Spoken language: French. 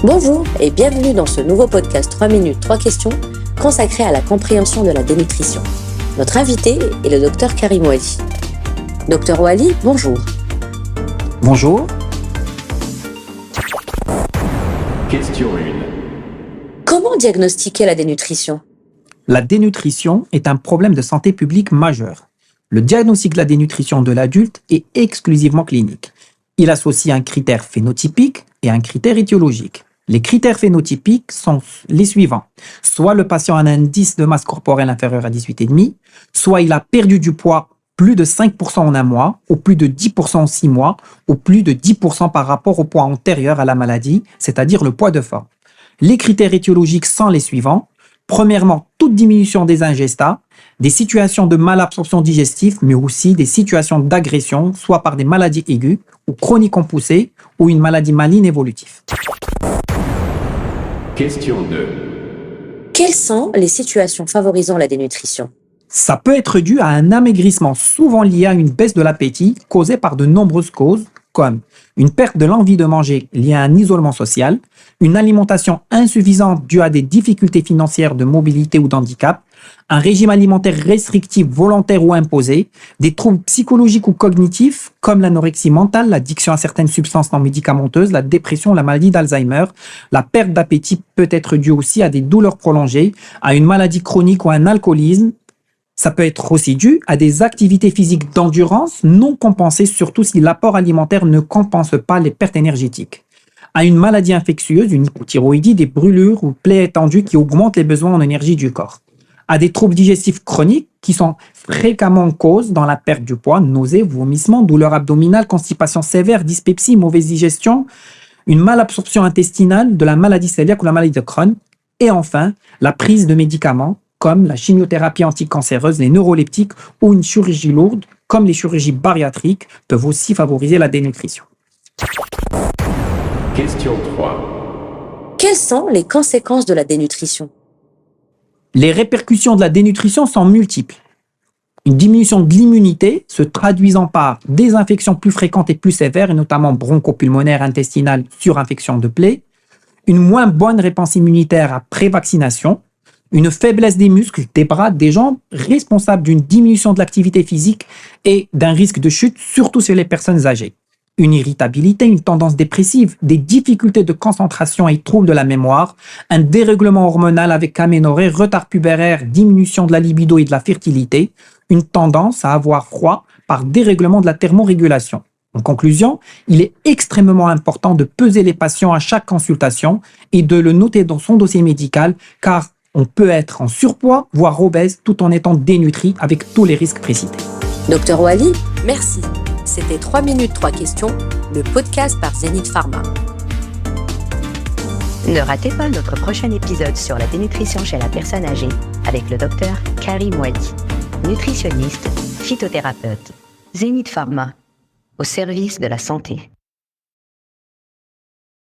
Bonjour et bienvenue dans ce nouveau podcast 3 minutes 3 questions consacré à la compréhension de la dénutrition. Notre invité est le docteur Karim Ouali. Docteur Ouali, bonjour. Bonjour. Question 1. Comment diagnostiquer la dénutrition ? La dénutrition est un problème de santé publique majeur. Le diagnostic de la dénutrition de l'adulte est exclusivement clinique. Il associe un critère phénotypique et un critère étiologique. Les critères phénotypiques sont les suivants. Soit le patient a un indice de masse corporelle inférieur à 18,5, soit il a perdu du poids plus de 5% en un mois, ou plus de 10% en 6 mois, ou plus de 10% par rapport au poids antérieur à la maladie, c'est-à-dire le poids de forme. Les critères étiologiques sont les suivants. Premièrement, toute diminution des ingestats, des situations de malabsorption digestive, mais aussi des situations d'agression, soit par des maladies aiguës ou chroniques en poussée, ou une maladie maligne évolutive. Question 2. Quelles sont les situations favorisant la dénutrition ? Ça peut être dû à un amaigrissement souvent lié à une baisse de l'appétit causée par de nombreuses causes, comme une perte de l'envie de manger liée à un isolement social, une alimentation insuffisante due à des difficultés financières de mobilité ou d'handicap, un régime alimentaire restrictif volontaire ou imposé, des troubles psychologiques ou cognitifs comme l'anorexie mentale, l'addiction à certaines substances non médicamenteuses, la dépression, la maladie d'Alzheimer. La perte d'appétit peut être due aussi à des douleurs prolongées, à une maladie chronique ou à un alcoolisme. Ça peut être aussi dû à des activités physiques d'endurance non compensées, surtout si l'apport alimentaire ne compense pas les pertes énergétiques. À une maladie infectieuse, une hypothyroïdie, des brûlures ou plaies étendues qui augmentent les besoins en énergie du corps. À des troubles digestifs chroniques qui sont fréquemment en cause dans la perte du poids, nausées, vomissements, douleurs abdominales, constipation sévère, dyspepsie, mauvaise digestion, une malabsorption intestinale, de la maladie cœliaque ou la maladie de Crohn. Et enfin, la prise de médicaments comme la chimiothérapie anticancéreuse, les neuroleptiques ou une chirurgie lourde, comme les chirurgies bariatriques, peuvent aussi favoriser la dénutrition. Question 3. Quelles sont les conséquences de la dénutrition ? Les répercussions de la dénutrition sont multiples. Une diminution de l'immunité se traduisant par des infections plus fréquentes et plus sévères, et notamment bronchopulmonaires, intestinales, surinfection de plaies, une moins bonne réponse immunitaire après vaccination, une faiblesse des muscles, des bras, des jambes, responsable d'une diminution de l'activité physique et d'un risque de chute, surtout chez les personnes âgées. Une irritabilité, une tendance dépressive, des difficultés de concentration et troubles de la mémoire, un dérèglement hormonal avec aménorrhée, retard pubertaire, diminution de la libido et de la fertilité, une tendance à avoir froid par dérèglement de la thermorégulation. En conclusion, il est extrêmement important de peser les patients à chaque consultation et de le noter dans son dossier médical, car on peut être en surpoids, voire obèse, tout en étant dénutri avec tous les risques précités. Docteur Ouali, merci. C'était 3 minutes 3 questions, le podcast par Zenith Pharma. Ne ratez pas notre prochain épisode sur la dénutrition chez la personne âgée avec le docteur Karim Ouali, nutritionniste, phytothérapeute. Zenith Pharma, au service de la santé.